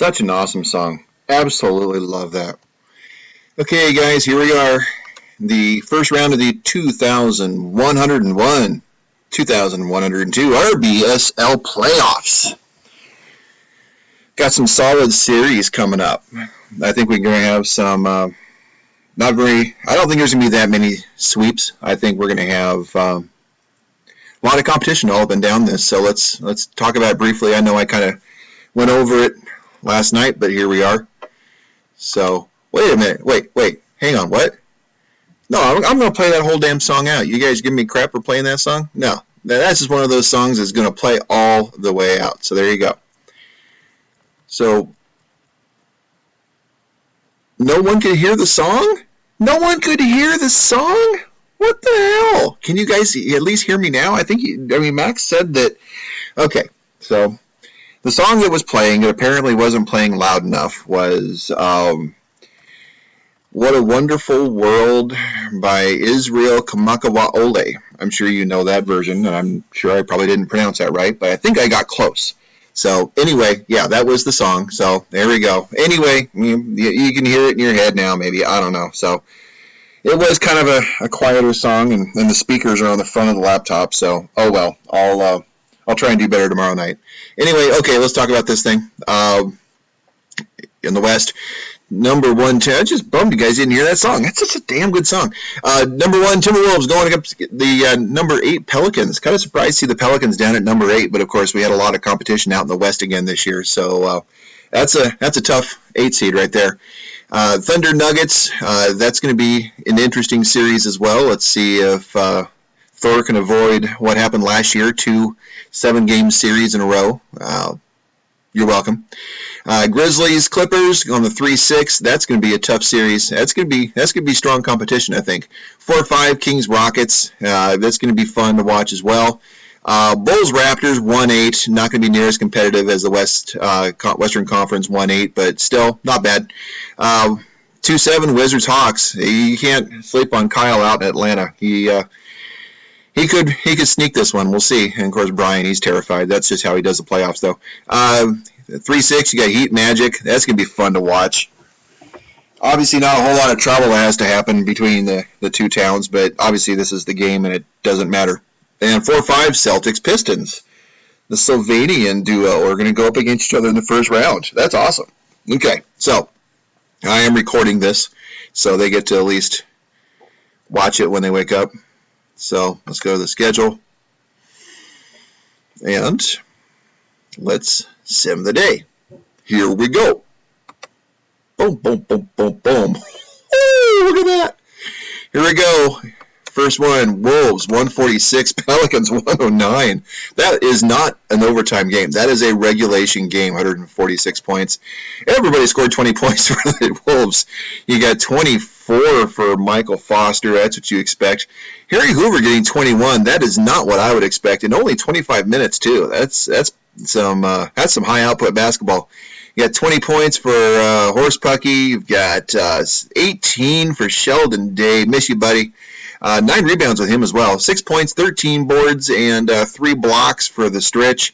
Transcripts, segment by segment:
Such an awesome song. Absolutely love that. Okay, guys, here we are. The first round of the 2101, 2102 RBSL playoffs. Got some solid series coming up. I think we're going to have some, I don't think there's going to be that many sweeps. I think we're going to have a lot of competition all up and down this. So let's talk about it briefly. I know I kind of went over it last night, but here we are. So, wait a minute. Wait. Hang on. What? No, I'm going to play that whole damn song out. You guys give me crap for playing that song? No. That's just one of those songs that's going to play all the way out. So, there you go. So, no one could hear the song? No one could hear the song? What the hell? Can you guys at least hear me now? Max said that. Okay, so the song that was playing, it apparently wasn't playing loud enough, was What a Wonderful World by Israel Kamakawa-Ole. I'm sure you know that version, and I'm sure I probably didn't pronounce that right, but I think I got close. So, anyway, yeah, that was the song. So, there we go. Anyway, you can hear it in your head now, maybe. I don't know. So, it was kind of a quieter song, and the speakers are on the front of the laptop. So, oh well. I'll try and do better tomorrow night. Anyway, okay, let's talk about this thing. In the West, number one, I just bummed you guys didn't hear that song. That's such a damn good song. Number one, Timberwolves going up the number 8 Pelicans. Kind of surprised to see the Pelicans down at number 8, but of course we had a lot of competition out in the West again this year. So that's a tough 8 seed right there. Thunder Nuggets, that's going to be an interesting series as well. Let's see if Thor can avoid what happened last year, 2 7-game series in a row. You're welcome. Grizzlies, Clippers on the 3-6. That's going to be a tough series. That's going to be strong competition, I think. 4-5, Kings, Rockets. That's going to be fun to watch as well. Bulls, Raptors, 1-8. Not going to be near as competitive as the Western Conference 1-8, but still not bad. 2-7, Wizards, Hawks. You can't sleep on Kyle out in Atlanta. He could sneak this one. We'll see. And of course, Brian, he's terrified. That's just how he does the playoffs, though. 3-6, you got Heat, Magic. That's going to be fun to watch. Obviously, not a whole lot of trouble that has to happen between the two towns, but obviously this is the game and it doesn't matter. And 4-5, Celtics, Pistons. The Slovenian duo are going to go up against each other in the first round. That's awesome. Okay, so I am recording this, so they get to at least watch it when they wake up. So let's go to the schedule, and let's sim the day. Here we go. Boom, boom, boom, boom, boom. Ooh, look at that. Here we go. First one, Wolves, 146, Pelicans, 109. That is not an overtime game. That is a regulation game, 146 points. Everybody scored 20 points for the Wolves. You got 24 for Michael Foster. That's what you expect. Harry Hoover getting 21. That is not what I would expect. And only 25 minutes, too. That's some high output basketball. You got 20 points for Horse Pucky. You've got 18 for Sheldon Day. Miss you, buddy. 9 rebounds with him as well. 6 points, 13 boards, and 3 blocks for the stretch.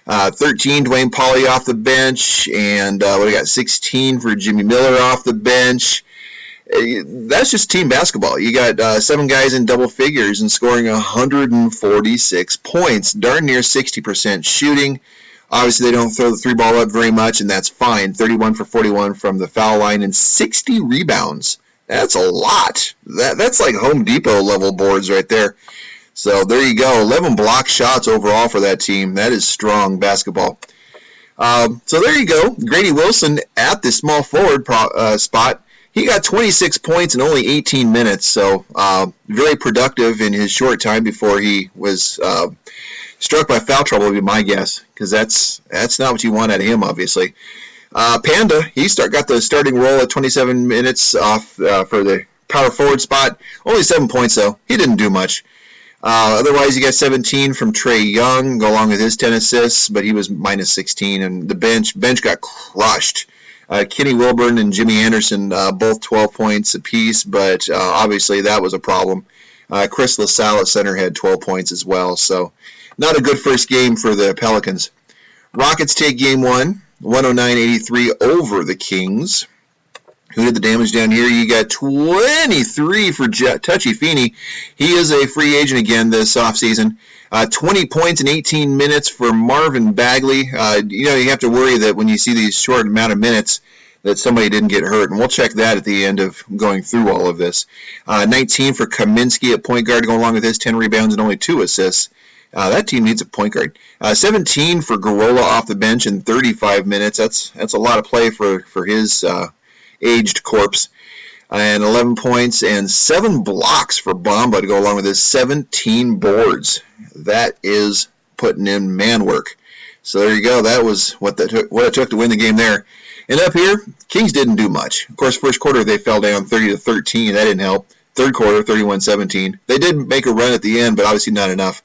13, Dwayne Pauly off the bench, and what do we got? 16 for Jimmy Miller off the bench. That's just team basketball. You got 7 guys in double figures and scoring 146 points. Darn near 60% shooting. Obviously, they don't throw the 3 ball up very much, and that's fine. 31 for 41 from the foul line and 60 rebounds. That's a lot. That's like Home Depot level boards right there. So there you go. 11 block shots overall for that team. That is strong basketball. So there you go. Grady Wilson at the small forward spot. He got 26 points in only 18 minutes. So very productive in his short time before he was struck by foul trouble, would be my guess, because that's not what you want out of him, obviously. Panda, he got the starting role at 27 minutes off for the power forward spot. Only 7 points, though. He didn't do much. Otherwise, you got 17 from Trey Young, go along with his 10 assists, but he was minus 16. And the bench got crushed. Kenny Wilburn and Jimmy Anderson, both 12 points apiece, but obviously that was a problem. Chris LaSalle at center had 12 points as well, so not a good first game for the Pelicans. Rockets take game 1. 109.83 over the Kings. Who did the damage down here? You got 23 for Touchy Feeney. He is a free agent again this offseason. 20 points in 18 minutes for Marvin Bagley. You have to worry that when you see these short amount of minutes that somebody didn't get hurt, and we'll check that at the end of going through all of this. 19 for Kaminsky at point guard, going along with his 10 rebounds and only 2 assists. That team needs a point guard. 17 for Garola off the bench in 35 minutes. That's a lot of play for his aged corpse. And 11 points and 7 blocks for Bamba to go along with his 17 boards. That is putting in man work. So there you go. That was what it took to win the game there. And up here, Kings didn't do much. Of course, first quarter they fell down 30-13. That didn't help. Third quarter, 31-17. They did make a run at the end, but obviously not enough.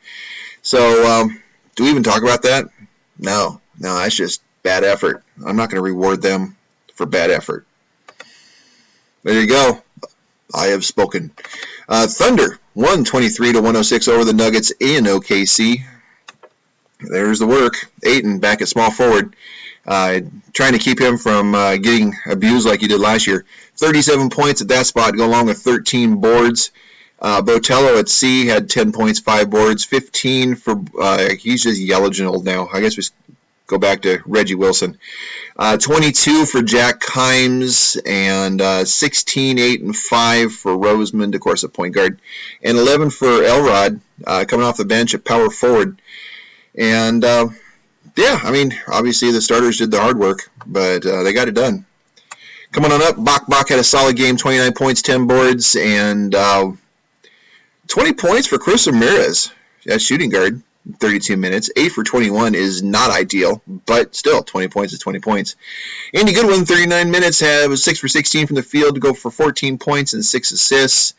So do we even talk about that? No, that's just bad effort. I'm not going to reward them for bad effort. There you go. I have spoken. Thunder, 123-106 over the Nuggets in OKC. There's the work. Ayton back at small forward. Trying to keep him from getting abused like he did last year. 37 points at that spot, go along with 13 boards. Botello at C had 10 points, 5 boards. 15 for, he's just yellow old now. I guess we go back to Reggie Wilson. 22 for Jack Kimes, and 16, 8, and 5 for Rosemond, of course, at point guard. And 11 for Elrod, coming off the bench at power forward. And, yeah, I mean, obviously the starters did the hard work, but they got it done. Coming on up, Bach had a solid game, 29 points, 10 boards, and 20 points for Chris Ramirez at shooting guard, 32 minutes. 8 for 21 is not ideal, but still, 20 points is 20 points. Andy Goodwin, 39 minutes, was 6 for 16 from the field to go for 14 points and 6 assists.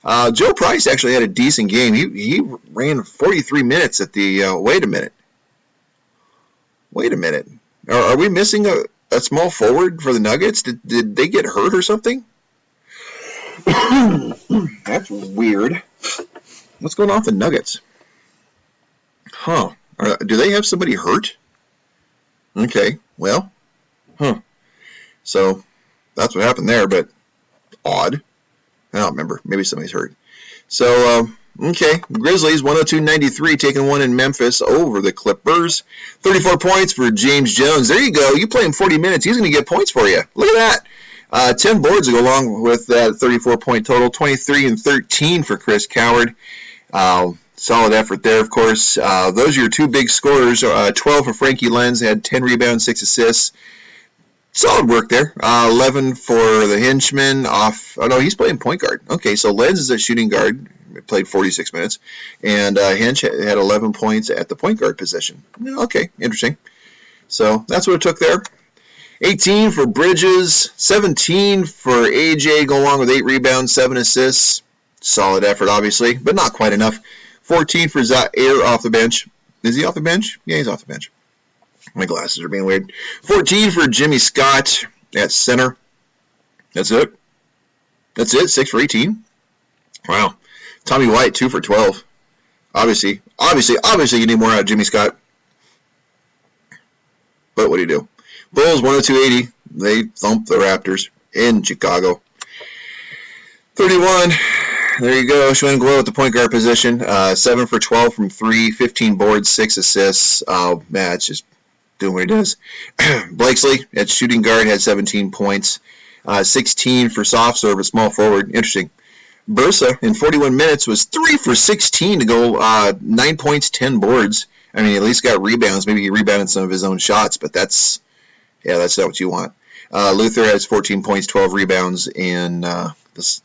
Joe Price actually had a decent game. He ran 43 minutes at the, wait a minute. Are we missing a small forward for the Nuggets? Did they get hurt or something? That's weird. What's going on with the Nuggets? Huh. Do they have somebody hurt? Okay, well. So, that's what happened there, but odd. I don't remember. Maybe somebody's hurt. So, okay. Grizzlies, 102-93, taking one in Memphis over the Clippers. 34 points for James Jones. There you go. You play him 40 minutes, he's going to get points for you. Look at that. 10 boards to go along with that 34-point total. 23 and 13 for Chris Coward. Solid effort there, of course. Those are your two big scorers. 12 for Frankie Lenz, had 10 rebounds, 6 assists. Solid work there. 11 for the henchman off. Oh, no, he's playing point guard. Okay, so Lenz is a shooting guard. Played 46 minutes. And Hench had 11 points at the point guard position. Okay, interesting. So that's what it took there. 18 for Bridges. 17 for AJ, go along with 8 rebounds, 7 assists. Solid effort, obviously, but not quite enough. 14 for Zaire off the bench. Is he off the bench? Yeah, he's off the bench. My glasses are being weird. 14 for Jimmy Scott at center. That's it. 6 for 18. Wow. Tommy White, 2 for 12. Obviously, you need more out of Jimmy Scott. But what do you do? Bulls, 102-80. They thumped the Raptors in Chicago. 31. There you go. Schwinn Glow at the point guard position. 7 for 12 from 3. 15 boards, 6 assists. Oh, man, it's just doing what he does. Blakesley at shooting guard had 17 points. 16 for soft serve at small forward. Interesting. Bursa in 41 minutes was 3 for 16 to go 9 points, 10 boards. I mean, at least got rebounds. Maybe he rebounded some of his own shots, but that's not what you want. Luther has 14 points, 12 rebounds in the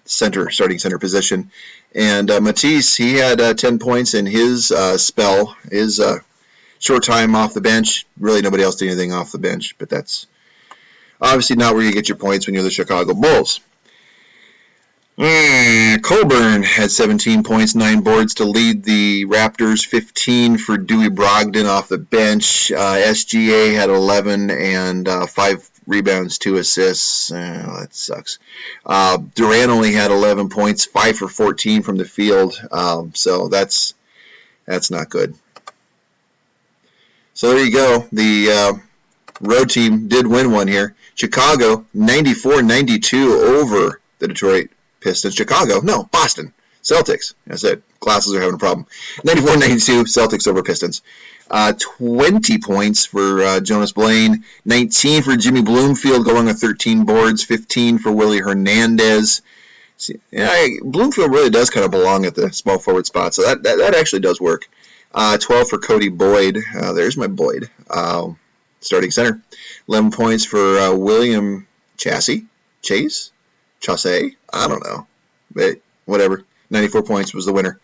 starting center position. And Matisse, he had 10 points in his spell, his short time off the bench. Really nobody else did anything off the bench, but that's obviously not where you get your points when you're the Chicago Bulls. Colburn had 17 points, 9 boards to lead the Raptors. 15 for Dewey Brogdon off the bench. SGA had 11 and 5 rebounds, 2 assists. That sucks. Durant only had 11 points, 5 for 14 from the field. So that's not good. So there you go. The road team did win one here. Chicago, 94-92 over the Detroit Pistons. Chicago, no, Boston Celtics. I said, glasses are having a problem. 94-92, Celtics over Pistons. 20 points for Jonas Blaine. 19 for Jimmy Bloomfield, going with 13 boards. 15 for Willie Hernandez. See, yeah, Bloomfield really does kind of belong at the small forward spot, so that actually does work. 12 for Cody Boyd. There's my Boyd. Starting center. 11 points for William Chase? I don't know. But whatever. 94 points was the winner.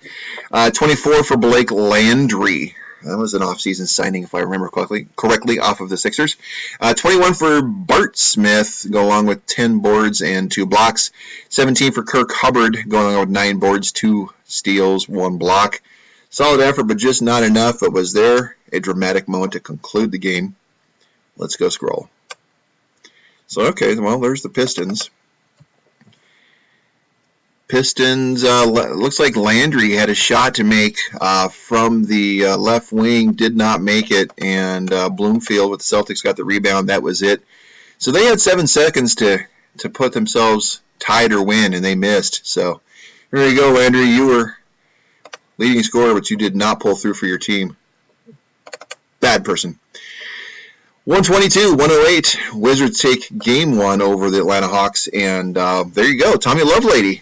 24 for Blake Landry. That was an off-season signing, if I remember correctly, off of the Sixers. 21 for Bart Smith, go along with 10 boards and 2 blocks. 17 for Kirk Hubbard, going along with 9 boards, 2 steals, 1 block. Solid effort, but just not enough. But was there a dramatic moment to conclude the game? Let's go scroll. So, okay, well, there's the Pistons. Looks like Landry had a shot to make from the left wing, did not make it, and Bloomfield with the Celtics got the rebound. That was it. So they had 7 seconds to put themselves tied or win, and they missed. So here you go, Landry. You were leading scorer, but you did not pull through for your team. Bad person. 122-108. Wizards take game 1 over the Atlanta Hawks, and there you go. Tommy Lovelady.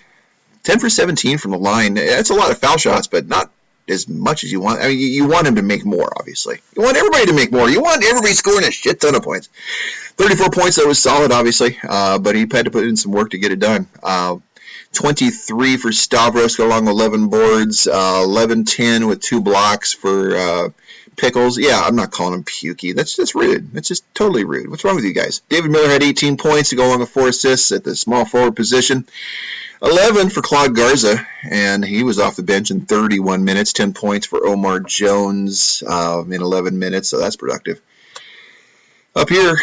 10 for 17 from the line. That's a lot of foul shots, but not as much as you want. I mean, you want him to make more, obviously. You want everybody to make more. You want everybody scoring a shit ton of points. 34 points, that was solid, obviously, but he had to put in some work to get it done. 23 for Stavros, along 11 boards. 11-10 with 2 blocks for Pickles. Yeah, I'm not calling him pukey. That's just rude. That's just totally rude. What's wrong with you guys? David Miller had 18 points to go along with 4 assists at the small forward position. 11 for Claude Garza, and he was off the bench in 31 minutes. 10 points for Omar Jones in 11 minutes, so that's productive. Up here,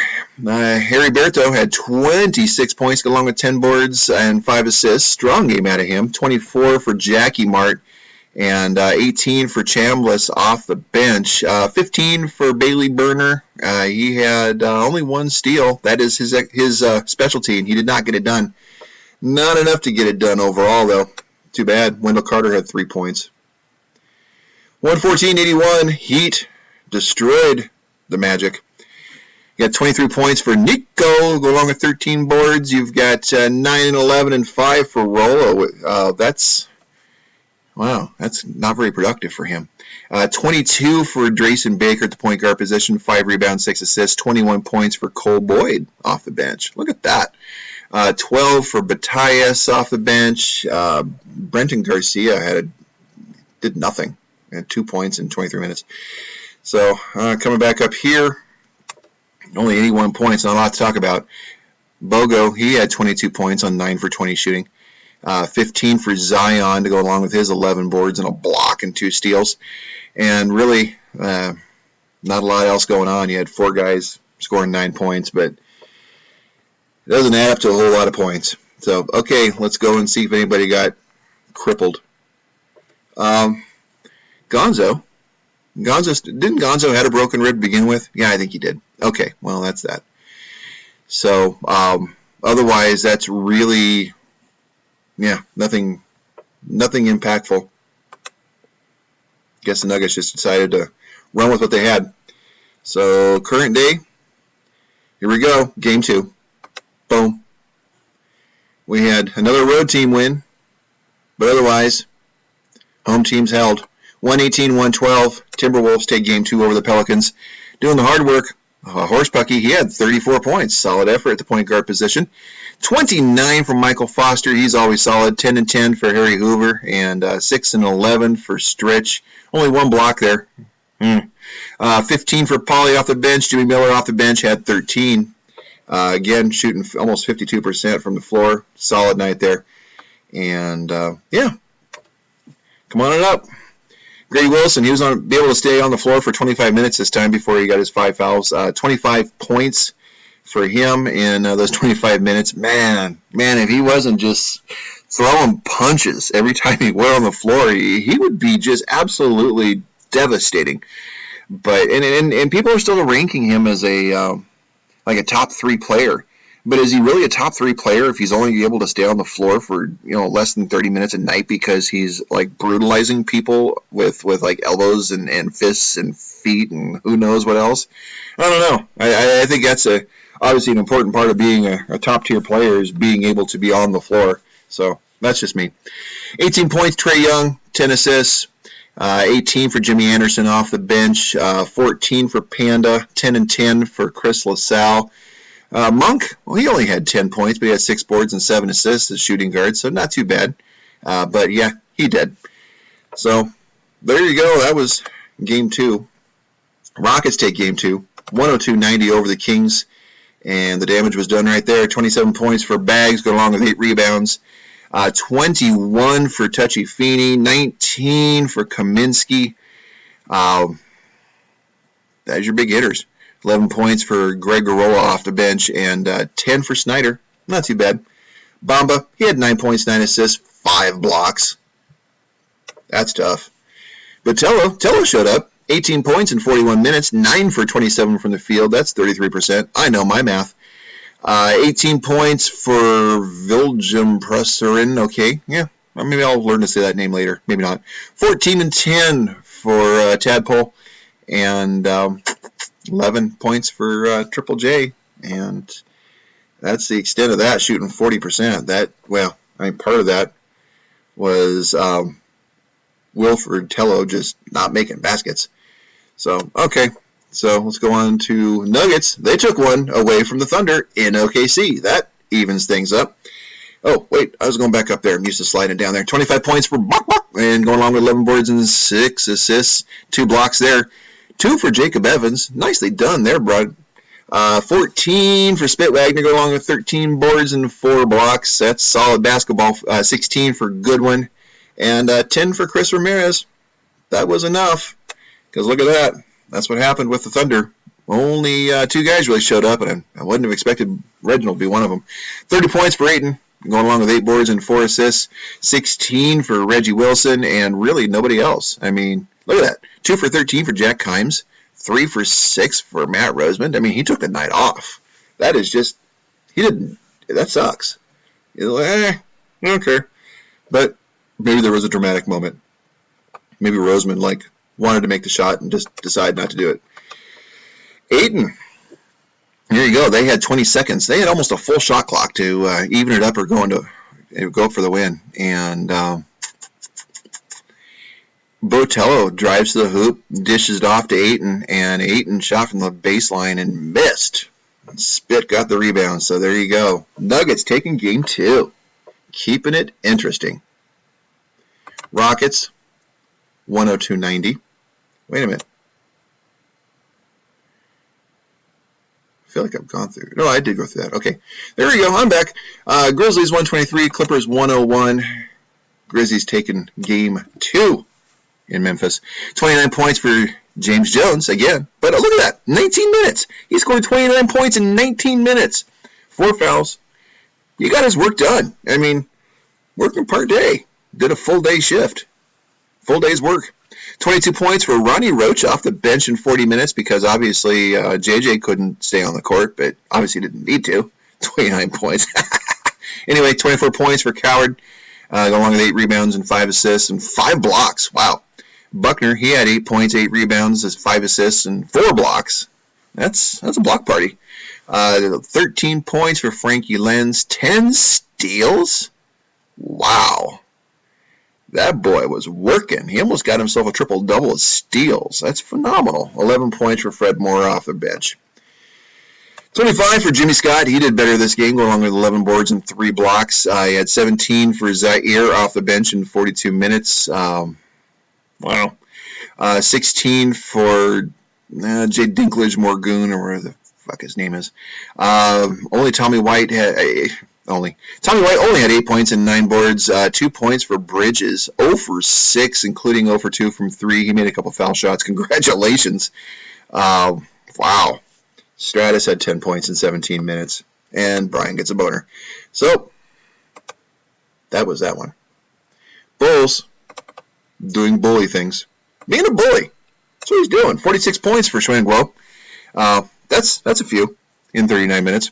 Harry Berto had 26 points along with 10 boards and 5 assists. Strong game out of him. 24 for Jackie Mart and 18 for Chambliss off the bench. 15 for Bailey Burner. He had only 1 steal. That is his specialty, and he did not get it done. Not enough to get it done overall, though. Too bad. Wendell Carter had 3 points. 114-81. Heat destroyed the Magic. You got 23 points for Nico, go along with 13 boards. You've got 9 and 11 and 5 for Rolo. That's not very productive for him. 22 for Drayson Baker at the point guard position. 5 rebounds, 6 assists. 21 points for Cole Boyd off the bench. Look at that. 12 for Batias off the bench. Brenton Garcia did nothing. Had 2 points in 23 minutes. So coming back up here, only 81 points, not a lot to talk about. Bogo, he had 22 points on 9 for 20 shooting. 15 for Zion to go along with his 11 boards and a block and 2 steals. And really, not a lot else going on. You had 4 guys scoring 9 points, but it doesn't add up to a whole lot of points. So, okay, let's go and see if anybody got crippled. Gonzo. Didn't Gonzo had a broken rib to begin with? Yeah, I think he did. Okay, well, that's that. So, otherwise, that's really, nothing impactful. Guess the Nuggets just decided to run with what they had. So, current day, here we go, game 2. Boom. We had another road team win, but otherwise, home teams held. 118-112. Timberwolves take game 2 over the Pelicans. Doing the hard work, Horse Pucky, he had 34 points. Solid effort at the point guard position. 29 from Michael Foster. He's always solid. 10 and 10 for Harry Hoover, and 6 and 11 for Stritch. Only 1 block there. 15 for Pauly off the bench. Jimmy Miller off the bench had 13. Again, shooting almost 52% from the floor. Solid night there. And, come on up. Grady Wilson, he was be able to stay on the floor for 25 minutes this time before he got his 5 fouls. 25 points for him in those 25 minutes. Man, if he wasn't just throwing punches every time he went on the floor, he would be just absolutely devastating. But and people are still ranking him as a like a top 3 player. But is he really a top 3 player if he's only able to stay on the floor for, less than 30 minutes a night because he's like brutalizing people with like elbows and fists and feet and who knows what else? I don't know. I think that's obviously an important part of being a top tier player is being able to be on the floor. So that's just me. 18 points, Trae Young, 10 assists. 18 for Jimmy Anderson off the bench, 14 for Panda, 10 and 10 for Chris LaSalle. Monk, well, he only had 10 points, but he had 6 boards and 7 assists as shooting guard, so not too bad. But yeah, he did. So there you go. That was game 2. Rockets take game 2, 102-90 over the Kings, and the damage was done right there. 27 points for Bags, going along with 8 rebounds. 21 for Touchy Feeney, 19 for Kaminsky. That's your big hitters. 11 points for Greg Garola off the bench, and 10 for Snyder. Not too bad. Bamba, he had 9 points, 9 assists, 5 blocks. That's tough. But Tello showed up. 18 points in 41 minutes, 9 for 27 from the field. That's 33%. I know my math. 18 points for Viljam Presserin. Okay, yeah. Well, maybe I'll learn to say that name later. Maybe not. 14 and 10 for Tadpole. And 11 points for Triple J. And that's the extent of that, shooting 40%. Part of that was Wilfred Tello just not making baskets. So, okay. So let's go on to Nuggets. They took one away from the Thunder in OKC. That evens things up. Oh, wait. I was going back up there. I'm used to sliding down there. 25 points for Bok, and going along with 11 boards and 6 assists. 2 blocks there. 2 for Jacob Evans. Nicely done there, bud. 14 for Spit Wagner, going along with 13 boards and 4 blocks. That's solid basketball. 16 for Goodwin. And 10 for Chris Ramirez. That was enough. Because look at that. That's what happened with the Thunder. Only 2 guys really showed up, and I wouldn't have expected Reginald to be one of them. 30 points for Ayton, going along with 8 boards and 4 assists. 16 for Reggie Wilson, and really nobody else. I mean, look at that. 2 for 13 for Jack Kimes. 3 for 6 for Matt Rosemond. I mean, he took the night off. That is just, that sucks. You're like, I don't care. But maybe there was a dramatic moment. Maybe Rosemond, wanted to make the shot and just decided not to do it. Ayton, here you go. They had 20 seconds. They had almost a full shot clock to even it up or go for the win. And Botello drives to the hoop, dishes it off to Ayton, and Ayton shot from the baseline and missed. Spit got the rebound, so there you go. Nuggets taking game 2. Keeping it interesting. Rockets, 102-90. Wait a minute. I feel like I've gone through. No, I did go through that. Okay. There we go. I'm back. Grizzlies 123, Clippers 101. Grizzlies taking game 2 in Memphis. 29 points for James Jones again. But look at that. 19 minutes. He scored 29 points in 19 minutes. 4 fouls. You got his work done. I mean, working part day. Did a full day shift. Full day's work. 22 points for Ronnie Roach off the bench in 40 minutes because obviously JJ couldn't stay on the court, but obviously didn't need to. 29 points. Anyway, 24 points for Coward, along with 8 rebounds and 5 assists and 5 blocks. Wow. Buckner, he had 8 points, 8 rebounds, 5 assists, and 4 blocks. That's a block party. 13 points for Frankie Lenz, 10 steals. Wow. That boy was working. He almost got himself a triple-double of steals. That's phenomenal. 11 points for Fred Moore off the bench. 25 for Jimmy Scott. He did better this game, along with 11 boards and 3 blocks. He had 17 for Zaire off the bench in 42 minutes. Wow. 16 for Jay Dinklage Morgoon, or whatever the fuck his name is. Tommy White only had 8 points and 9 boards. 2 points for Bridges. 0 for 6, including 0 for 2 from 3. He made a couple foul shots. Congratulations. Wow. Stratus had 10 points in 17 minutes. And Brian gets a boner. So, that was that one. Bulls doing bully things. Being a bully. That's what he's doing. 46 points for Schwangwo. That's a few. in 39 minutes.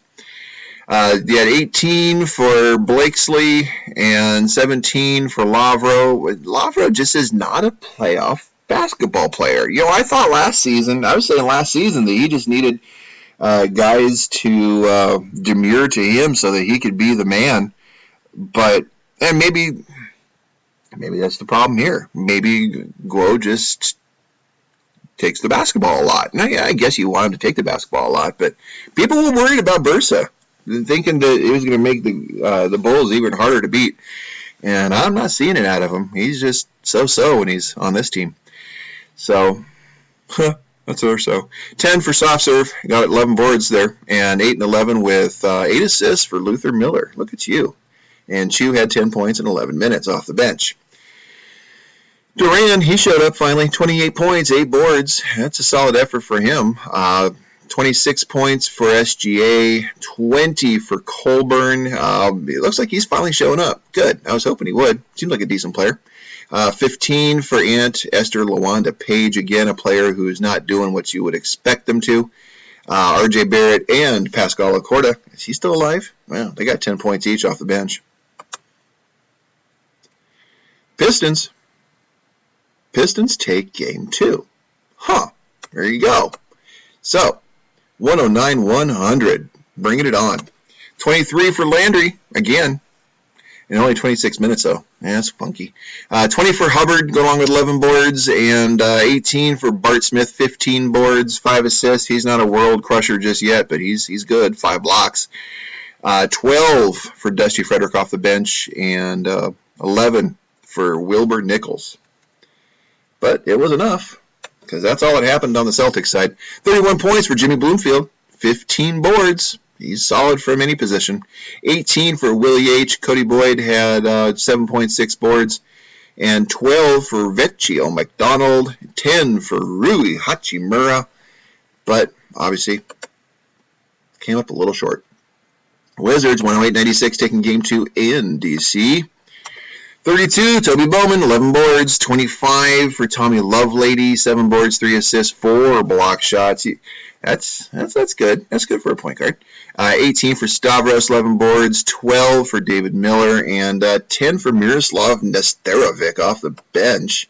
You had 18 for Blakesley and 17 for Lavro. Lavro just is not a playoff basketball player. I thought I was saying last season that he just needed guys to demur to him so that he could be the man. And maybe that's the problem here. Maybe Guo just takes the basketball a lot. Now, I guess you want him to take the basketball a lot, but people were worried about Bursa, thinking that it was going to make the Bulls even harder to beat. And I'm not seeing it out of him. He's just so-so when he's on this team. So, that's so. 10 for soft serve. Got 11 boards there. And 8 and 11 with 8 assists for Luther Miller. Look at you. And Chu had 10 points in 11 minutes off the bench. Duran, he showed up finally. 28 points, 8 boards. That's a solid effort for him. 26 points for SGA, 20 for Colburn. It looks like he's finally showing up. Good. I was hoping he would. Seems like a decent player. 15 for Ant, Esther Lawanda Page, again, a player who's not doing what you would expect them to. RJ Barrett and Pascal Lacorda. Is he still alive? Well, they got 10 points each off the bench. Pistons take game 2. There you go. So, 109-100. Bringing it on. 23 for Landry, again. In only 26 minutes, though. Yeah, that's funky. 20 for Hubbard, go along with 11 boards. And 18 for Bart Smith, 15 boards, 5 assists. He's not a world crusher just yet, but he's good. 5 blocks. 12 for Dusty Frederick off the bench. And 11 for Wilbur Nichols. But it was enough, because that's all that happened on the Celtics side. 31 points for Jimmy Bloomfield, 15 boards. He's solid from any position. 18 for Willie H. Cody Boyd had 7.6 boards. And 12 for Vecchio McDonald. 10 for Rui Hachimura. But, obviously, came up a little short. Wizards, 108-96, taking game 2 in D.C. 32, Toby Bowman, 11 boards. 25 for Tommy Lovelady, 7 boards, 3 assists, 4 block shots. That's good. That's good for a point guard. 18 for Stavros, 11 boards. 12 for David Miller, and 10 for Miroslav Nesterovic off the bench.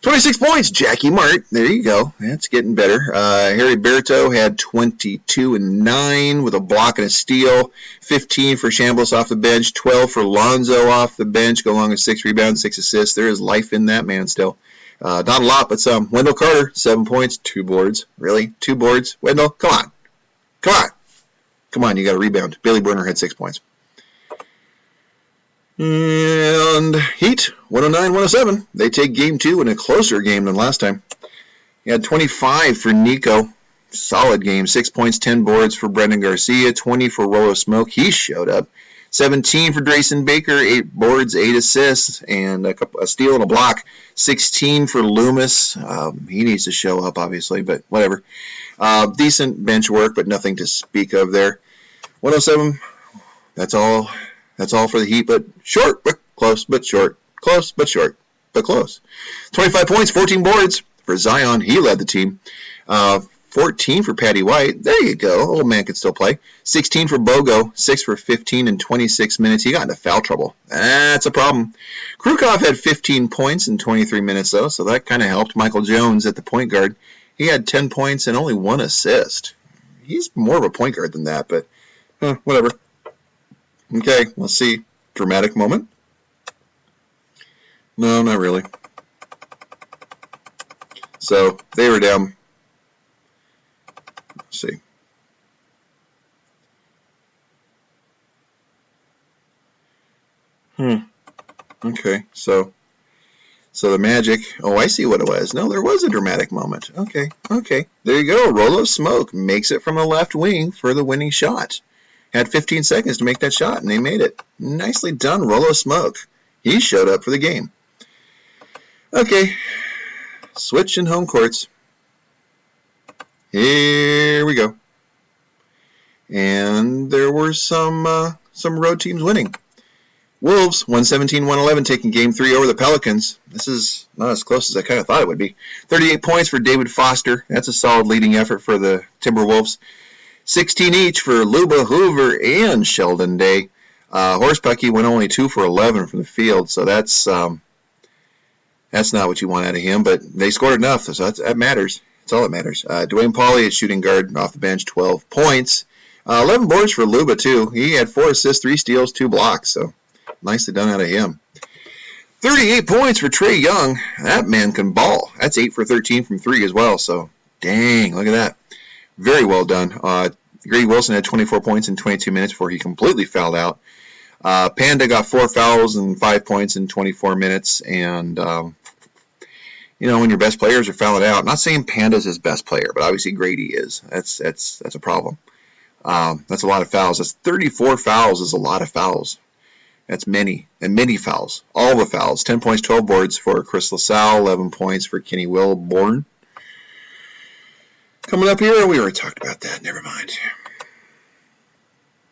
26 points, Jackie Mart. There you go. That's getting better. Harry Berto had 22 and 9 with a block and a steal. 15 for Shambles off the bench. 12 for Lonzo off the bench. Go along with 6 rebounds, 6 assists. There is life in that man still. Not a lot, but some. Wendell Carter, 7 points, 2 boards. Really? 2 boards? Wendell, come on. Come on, you got a rebound. Billy Brunner had 6 points. And Heat, 109-107. They take game 2 in a closer game than last time. He had 25 for Nico. Solid game. 6 points, 10 boards for Brendan Garcia. 20 for Rolo Smoke. He showed up. 17 for Drayson Baker. 8 boards, 8 assists, and a steal and a block. 16 for Loomis. He needs to show up, obviously, but whatever. Decent bench work, but nothing to speak of there. 107. That's all. That's all for the Heat, but short, but close, but short. Close, but short, but close. 25 points, 14 boards for Zion. He led the team. 14 for Patty White. There you go. Old man could still play. 16 for Bogo. 6 for 15 in 26 minutes. He got into foul trouble. That's a problem. Krukov had 15 points in 23 minutes, though, so that kind of helped. Michael Jones at the point guard. He had 10 points and only 1 assist. He's more of a point guard than that, but whatever. Okay, let's see. Dramatic moment? No, not really. So, they were down. Let's see. Okay, so the Magic, I see what it was. No, there was a dramatic moment. Okay, there you go. Rolo Smoke makes it from the left wing for the winning shot. Had 15 seconds to make that shot, and they made it. Nicely done, Rolo Smoke. He showed up for the game. Okay, switching home courts. Here we go. And there were some road teams winning. Wolves, 117-111, taking Game 3 over the Pelicans. This is not as close as I kind of thought it would be. 38 points for David Foster. That's a solid leading effort for the Timberwolves. 16 each for Luba Hoover and Sheldon Day. Horsepucky went only 2 for 11 from the field, so that's not what you want out of him, but they scored enough, so that matters. That's all that matters. Dwayne Pauly at shooting guard off the bench, 12 points. 11 boards for Luba, too. He had 4 assists, 3 steals, 2 blocks, so nicely done out of him. 38 points for Trae Young. That man can ball. That's 8 for 13 from 3 as well, so dang, look at that. Very well done. Grady Wilson had 24 points in 22 minutes before he completely fouled out. Panda got 4 fouls and 5 points in 24 minutes, and when your best players are fouling out, not saying Panda's his best player, but obviously Grady is. That's a problem. That's a lot of fouls. That's 34 fouls is a lot of fouls. That's many fouls. All the fouls. 10 points, 12 boards for Chris LaSalle, 11 points for Kenny Wilborn. Coming up here, we already talked about that. Never mind. It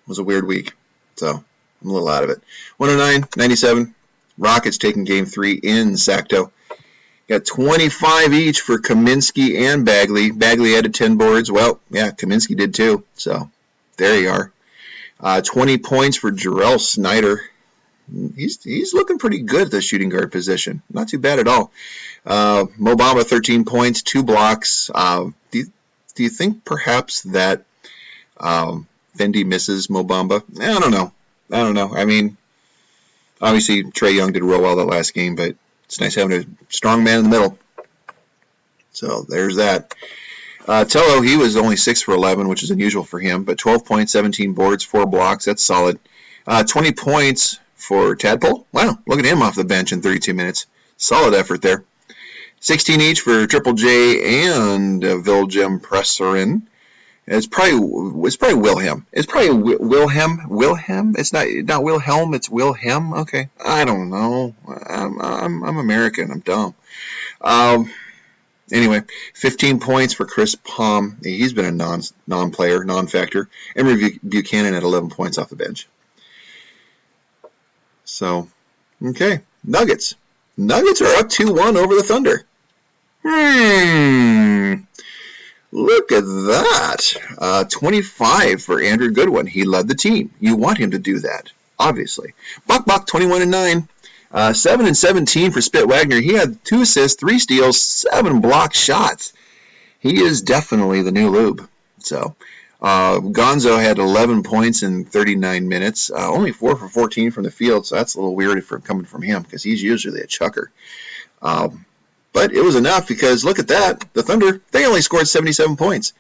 was a weird week, so I'm a little out of it. 109-97. Rockets taking Game 3 in Sacto. Got 25 each for Kaminsky and Bagley. Bagley added 10 boards. Well, yeah, Kaminsky did too. So there you are. 20 points for Jarrell Snyder. He's looking pretty good at the shooting guard position. Not too bad at all. Mo Bamba, 13 points, 2 blocks. Do you think perhaps that Fendi misses Mo Bamba? I don't know. I mean, obviously Trae Young did real well that last game, but it's nice having a strong man in the middle. So there's that. Tello, he was only 6 for 11, which is unusual for him, but 12 points, 17 boards, 4 blocks. That's solid. 20 points for Tadpole. Wow, look at him off the bench in 32 minutes. Solid effort there. 16 each for Triple J and Viljem Presserin. It's probably Wilhelm. It's probably Wilhelm. It's not Wilhelm. It's Wilhelm. Okay, I don't know. I'm American. I'm dumb. Anyway, 15 points for Chris Palm. He's been a non-player, non-factor. Emery Buchanan at 11 points off the bench. So, okay, Nuggets. Nuggets are up 2-1 over the Thunder. Look at that. 25 for Andrew Goodwin. He led the team. You want him to do that, obviously. Bok 21-9. 7 and 17 for Spit Wagner. He had 2 assists, 3 steals, 7 block shots. He is definitely the new lube. So, Gonzo had 11 points in 39 minutes. Only 4 for 14 from the field, so that's a little weird coming from him because he's usually a chucker. But it was enough because look at that. The Thunder, they only scored 77 points.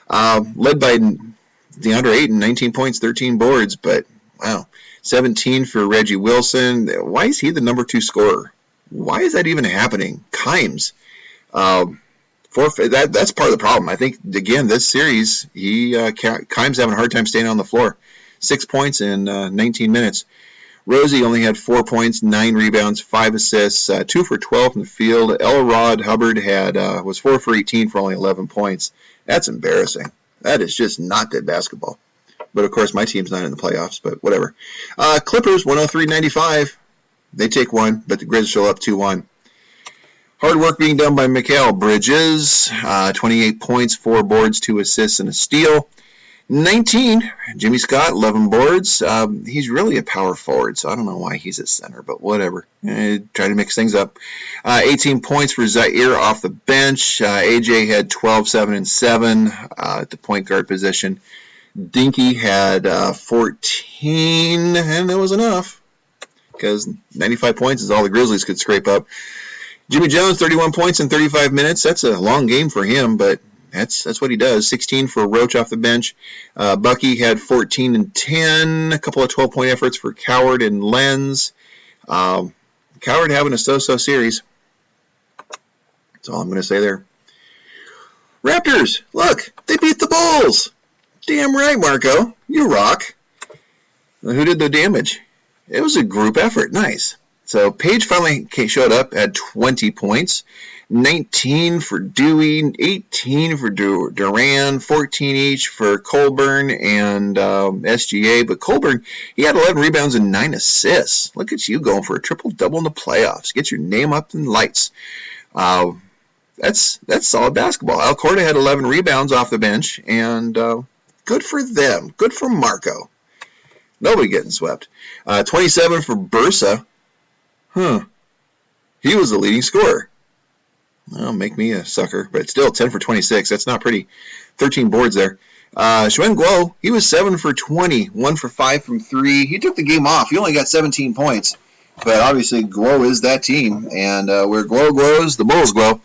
Led by DeAndre Ayton, 19 points, 13 boards, but wow. 17 for Reggie Wilson. Why is he the number 2 scorer? Why is that even happening? Kimes. That's part of the problem. I think, again, this series, Kimes having a hard time staying on the floor. 6 points in 19 minutes. Rosie only had 4 points, 9 rebounds, 5 assists, 2 for 12 from the field. Rod Hubbard was 4 for 18 for only 11 points. That's embarrassing. That is just not good basketball. But, of course, my team's not in the playoffs, but whatever. Clippers, 103-95. They take one, but the Grizz show up 2-1. Hard work being done by Mikal Bridges. 28 points, 4 boards, 2 assists, and a steal. 19, Jimmy Scott, 11 boards. He's really a power forward, so I don't know why he's at center, but whatever. Try to mix things up. 18 points for Zaire off the bench. AJ had 12, 7, and 7 at the point guard position. Dinky had 14, and that was enough because 95 points is all the Grizzlies could scrape up. Jimmy Jones, 31 points in 35 minutes. That's a long game for him, but that's what he does. 16 for Roach off the bench. Bucky had 14 and 10. A couple of 12-point efforts for Coward and Lenz. Coward having a so-so series. That's all I'm going to say there. Raptors, look, they beat the Bulls. Damn right, Marco. You rock. Who did the damage? It was a group effort. Nice. So Page finally showed up at 20 points. 19 for Dewey, 18 for Duran, 14 each for Colburn and SGA. But Colburn, he had 11 rebounds and 9 assists. Look at you going for a triple-double in the playoffs. Get your name up in lights. That's solid basketball. Alcorta had 11 rebounds off the bench, and Good for them. Good for Marco. Nobody getting swept. 27 for Bursa. He was the leading scorer. Well, make me a sucker, but still 10 for 26. That's not pretty. 13 boards there. Xuen Guo, he was 7 for 20, 1 for 5 from 3. He took the game off. He only got 17 points. But obviously, Guo is that team. And where Guo grows, the Bulls grow.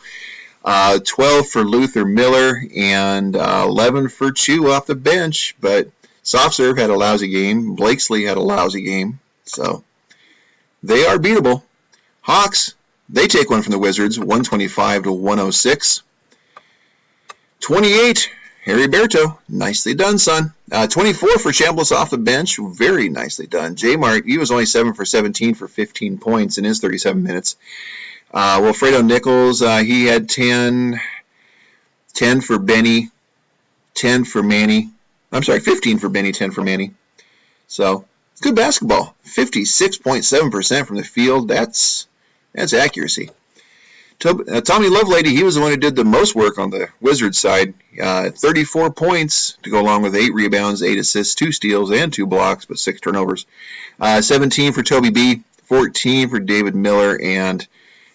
12 for Luther Miller and 11 for Chu off the bench. But Soft Serve had a lousy game. Blakesley had a lousy game. So they are beatable. Hawks, they take one from the Wizards, 125 to 106. 28, Harry Berto, nicely done, son. 24 for Chambliss off the bench, very nicely done. J Mart, he was only 7 for 17 for 15 points in his 37 minutes. Wilfredo Nichols, he had 10 for Benny, 10 for Manny. I'm sorry, 15 for Benny, 10 for Manny. So, good basketball. 56.7% from the field. That's accuracy. Tommy Lovelady, he was the one who did the most work on the Wizards side. 34 points to go along with 8 rebounds, 8 assists, 2 steals, and 2 blocks, but 6 turnovers. 17 for Toby B, 14 for David Miller, and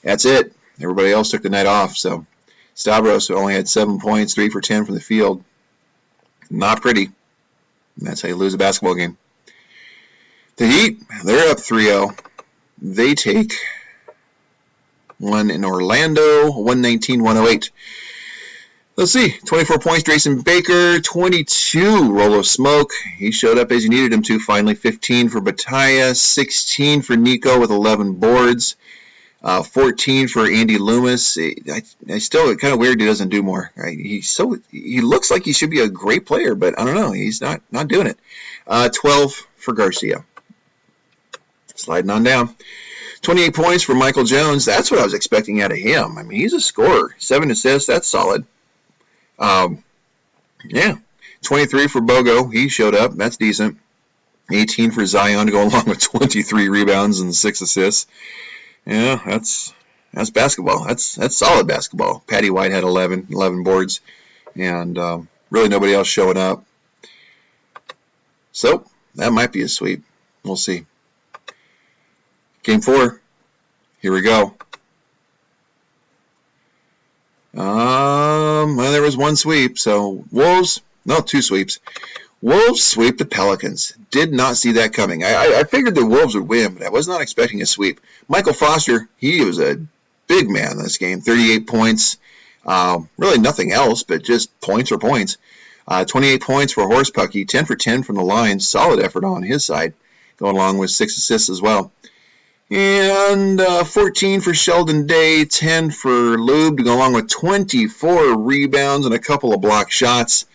that's it. Everybody else took the night off. So Stavros only had 7 points, 3 for 10 from the field. Not pretty. And that's how you lose a basketball game. The Heat, they're up 3-0. They take one in Orlando, 119-108. Let's see, 24 points, Drayson Baker, 22, Rolo Smoke. He showed up as you needed him to, finally. 15 for Bataya, 16 for Nico with 11 boards, 14 for Andy Loomis. I still, it's kind of weird he doesn't do more. Right? He looks like he should be a great player, but I don't know, he's not doing it. 12 for Garcia. Sliding on down. 28 points for Michael Jones. That's what I was expecting out of him. I mean, he's a scorer. 7 assists. That's solid. Yeah. 23 for Bogo. He showed up. That's decent. 18 for Zion to go along with 23 rebounds and 6 assists. Yeah, that's basketball. That's solid basketball. Patty White had 11 boards. And really nobody else showing up. So, that might be a sweep. We'll see. Game 4. Here we go. Well, there was one sweep. So, Wolves, no, 2 sweeps. Wolves sweep the Pelicans. Did not see that coming. I figured the Wolves would win, but I was not expecting a sweep. Michael Foster, he was a big man in this game. 38 points. Really nothing else, but just points are points. 28 points for Horse Pucky. 10 for 10 from the line. Solid effort on his side. Going along with 6 assists as well. And 14 for Sheldon Day, 10 for Lube to go along with 24 rebounds and a couple of block shots.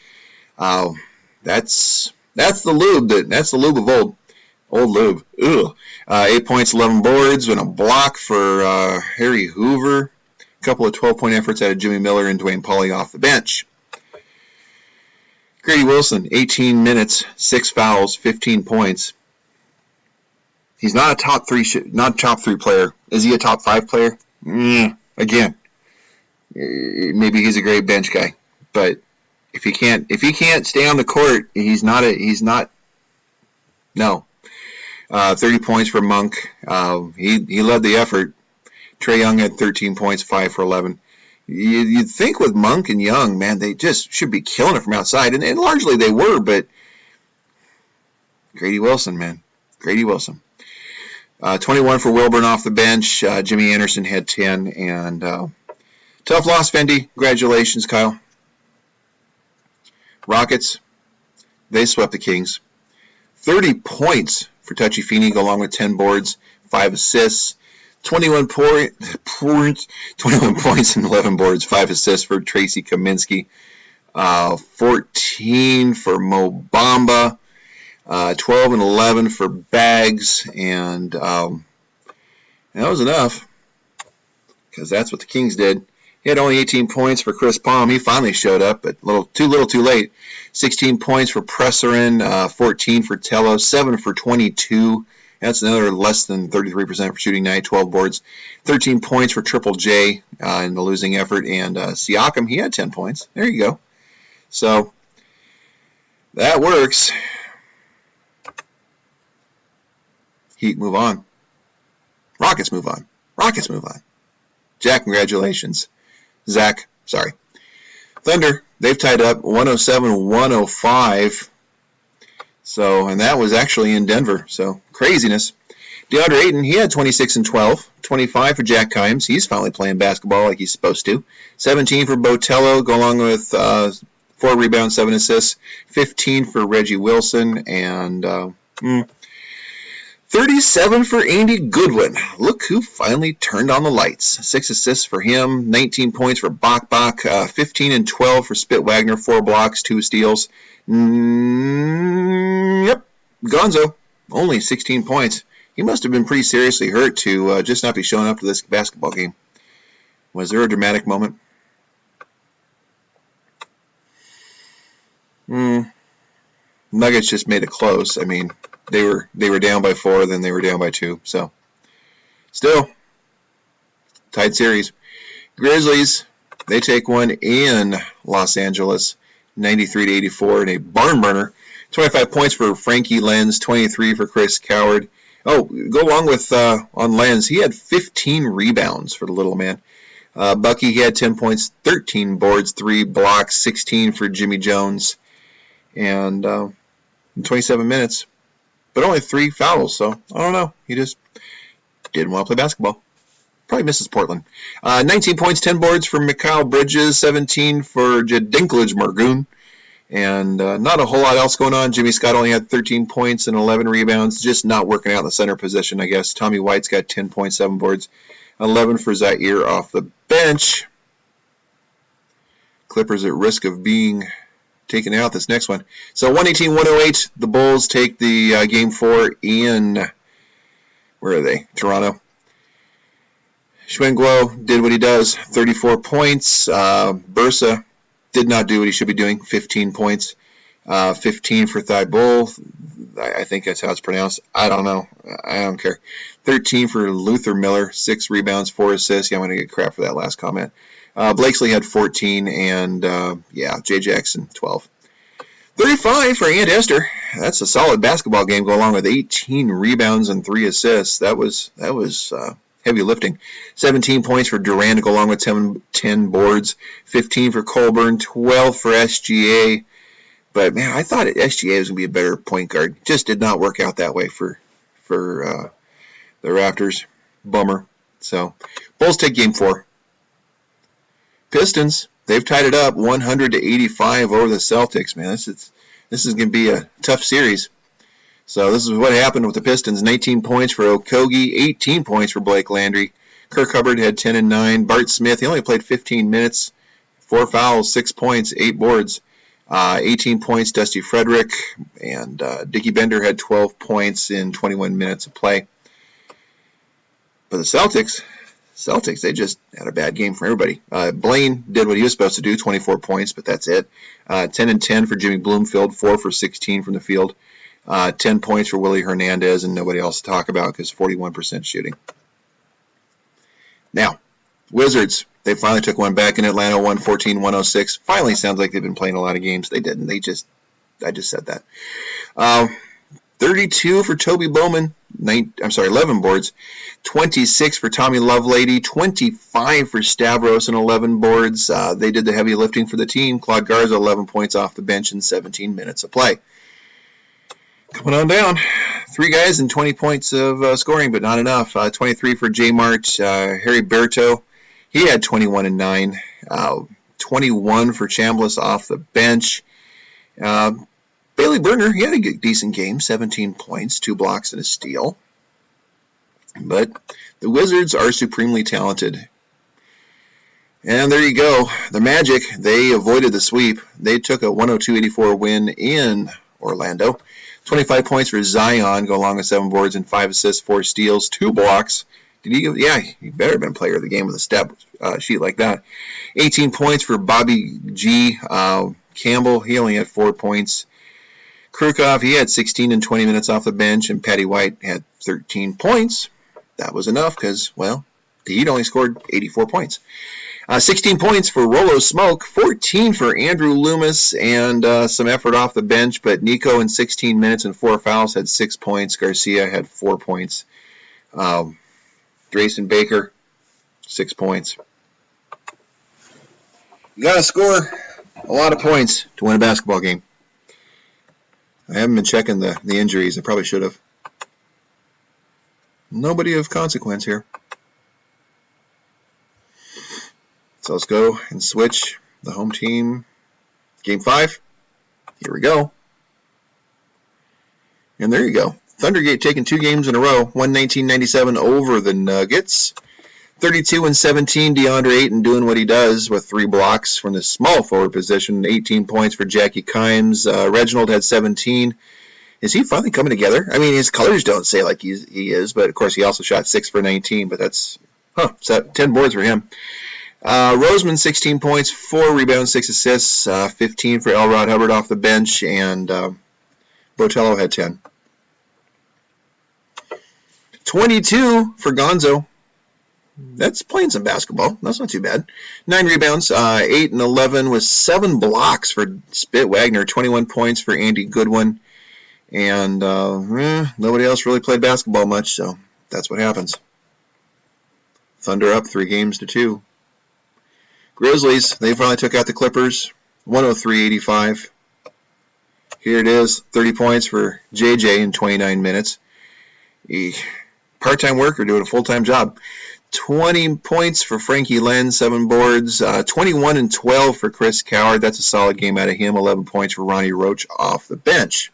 That's the Lube. That's the Lube of old. Old Lube. Ugh. 8 points, 11 boards, and a block for Harry Hoover. A couple of 12-point efforts out of Jimmy Miller and Dwayne Pauly off the bench. Grady Wilson, 18 minutes, 6 fouls, 15 points. He's not a top 3 player. Is he a top 5 player? Again, maybe he's a great bench guy, but if he can't stay on the court, he's not. No. 30 points for Monk. He led the effort. Trae Young had 13 points, 5 for 11. You'd think with Monk and Young, man, they just should be killing it from outside, and largely they were, but Grady Wilson, man. Grady Wilson. 21 for Wilburn off the bench. Jimmy Anderson had 10. And tough loss, Fendi. Congratulations, Kyle. Rockets, they swept the Kings. 30 points for Touchy Feeney, along with 10 boards, 5 assists. 21 points and 11 boards, 5 assists for Tracy Kaminsky. 14 for Mo Bamba. 12 and 11 for Bags, and that was enough, because that's what the Kings did. He had only 18 points for Chris Palm. He finally showed up, but too little, too late. 16 points for Presserin, 14 for Tello, 7 for 22. That's another less than 33% for shooting night, 12 boards. 13 points for Triple J in the losing effort, and Siakam, he had 10 points. There you go. So, That works. Heat move on. Rockets move on. Rockets move on. Jack, congratulations. Zach, sorry. Thunder, they've tied up 107-105. So, and that was actually in Denver. So, craziness. DeAndre Ayton, he had 26 and 12. 25 for Jack Kimes. He's finally playing basketball like he's supposed to. 17 for Botello, go along with 4 rebounds, 7 assists. 15 for Reggie Wilson. And 37 for Andy Goodwin. Look who finally turned on the lights. 6 assists for him. 19 points for Bach. 15 and 12 for Spit Wagner. 4 blocks, 2 steals. Yep. Gonzo. Only 16 points. He must have been pretty seriously hurt to just not be showing up to this basketball game. Was there a dramatic moment? Nuggets just made it close. I mean, they were down by 4, then they were down by 2. So, still, tied series. Grizzlies, they take one in Los Angeles, 93-84 in a barn burner. 25 points for Frankie Lenz, 23 for Chris Coward. Oh, go along with on Lenz, he had 15 rebounds for the little man. Bucky, he had 10 points, 13 boards, 3 blocks, 16 for Jimmy Jones, and in 27 minutes. But only 3 fouls, so I don't know. He just didn't want to play basketball. Probably misses Portland. 19 points, 10 boards for Mikal Bridges, 17 for Dinklage Margoon. And not a whole lot else going on. Jimmy Scott only had 13 points and 11 rebounds. Just not working out in the center position, I guess. Tommy White's got 10 points, 7 boards. 11 for Zaire off the bench. Clippers at risk of being taken out this next one. So 118-108. The Bulls take the Game 4 in, where are they? Toronto. Schwenglo did what he does. 34 points. Bursa did not do what he should be doing. 15 points. 15 for Thibault. I think that's how it's pronounced. I don't know. I don't care. 13 for Luther Miller. 6 rebounds, 4 assists. Yeah, I'm going to get crap for that last comment. Blakesley had 14, and Jay Jackson 12. 35 for Aunt Esther. That's a solid basketball game. Go along with 18 rebounds and 3 assists. That was heavy lifting. 17 points for Durant to go along with 10 boards. 15 for Colburn. 12 for SGA. But man, I thought SGA was going to be a better point guard. Just did not work out that way for the Raptors. Bummer. So Bulls take Game 4. Pistons, they've tied it up 100-85 over the Celtics. Man, this is going to be a tough series. So this is what happened with the Pistons. 19 points for Okogie, 18 points for Blake Landry. Kirk Hubbard had 10 and 9. Bart Smith, he only played 15 minutes, 4 fouls, 6 points, 8 boards. 18 points, Dusty Frederick, and Dickie Bender had 12 points in 21 minutes of play. But the Celtics, they just had a bad game for everybody. Blaine did what he was supposed to do, 24 points, but that's it. 10 and 10 for Jimmy Bloomfield, 4 for 16 from the field. 10 points for Willie Hernandez, and nobody else to talk about because 41% shooting. Now, Wizards, they finally took one back in Atlanta, 114-106. Finally sounds like they've been playing a lot of games. They didn't. I just said that. 32 for Toby Bowman. 11 boards. 26 for Tommy Lovelady. 25 for Stavros and 11 boards. They did the heavy lifting for the team. Claude Garza, 11 points off the bench in 17 minutes of play. Coming on down. 3 guys and 20 points of scoring, but not enough. 23 for J. Mart. Harry Berto, he had 21 and 9. 21 for Chambliss off the bench. Bailey Burner, he had a decent game. 17 points, 2 blocks, and a steal. But the Wizards are supremely talented. And there you go. The Magic, they avoided the sweep. They took a 102-84 win in Orlando. 25 points for Zion, go along with 7 boards and 5 assists, 4 steals, 2 blocks. He better have been player of the game with a step sheet like that. 18 points for Bobby G. Campbell, he only had 4 points. Krukov, he had 16 and 20 minutes off the bench, and Patty White had 13 points. That was enough because, well, the Heat only scored 84 points. 16 points for Rolo Smoke, 14 for Andrew Loomis, and some effort off the bench, but Nico in 16 minutes and 4 fouls had 6 points. Garcia had 4 points. Grayson Baker, 6 points. You got to score a lot of points to win a basketball game. I haven't been checking the injuries. I probably should have. Nobody of consequence here. So let's go and switch the home team. Game 5. Here we go. And there you go. Thundergate taking 2 games in a row. 119-97 over the Nuggets. 32-17, DeAndre Ayton doing what he does with 3 blocks from the small forward position. 18 points for Jackie Kimes. Reginald had 17. Is he finally coming together? I mean, his colors don't say like he is, but of course he also shot 6 for 19, but that's 10 boards for him. Roseman, 16 points, 4 rebounds, 6 assists, 15 for Elrod Hubbard off the bench, and Botello had 10. 22 for Gonzo. That's playing some basketball. That's not too bad. 9 rebounds, 8 and 11 with 7 blocks for Spit Wagner, 21 points for Andy Goodwin, and nobody else really played basketball much, so that's what happens. Thunder up 3-2. Grizzlies, they finally took out the Clippers, 103-85. Here it is, 30 points for JJ in 29 minutes. Part-time worker doing a full-time job. 20 points for Frankie Len, 7 boards. 21 and 12 for Chris Coward. That's a solid game out of him. 11 points for Ronnie Roach off the bench.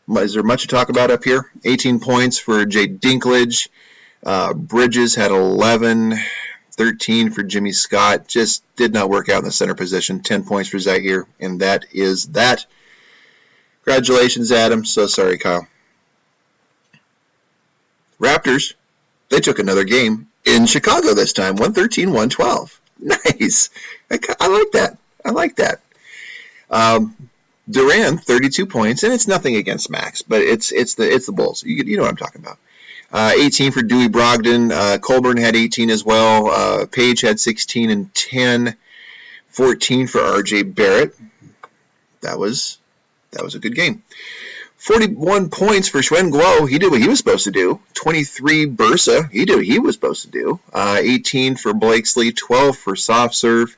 Is there much to talk about up here? 18 points for Jay Dinklage. Bridges had 11. 13 for Jimmy Scott. Just did not work out in the center position. 10 points for Zaire, and that is that. Congratulations, Adam. So sorry, Kyle. Raptors, they took another game in Chicago this time. 113-112. Nice. I like that. I like that. Duran, 32 points, and it's nothing against Max, but it's the Bulls. You know what I'm talking about. 18 for Dewey Brogdon. Colburn had 18 as well. Page had 16 and 10. 14 for R.J. Barrett. That was a good game. 41 points for Xuan Guo. He did what he was supposed to do. 23 Bursa. He did what he was supposed to do. 18 for Blakesley. 12 for Soft Serve.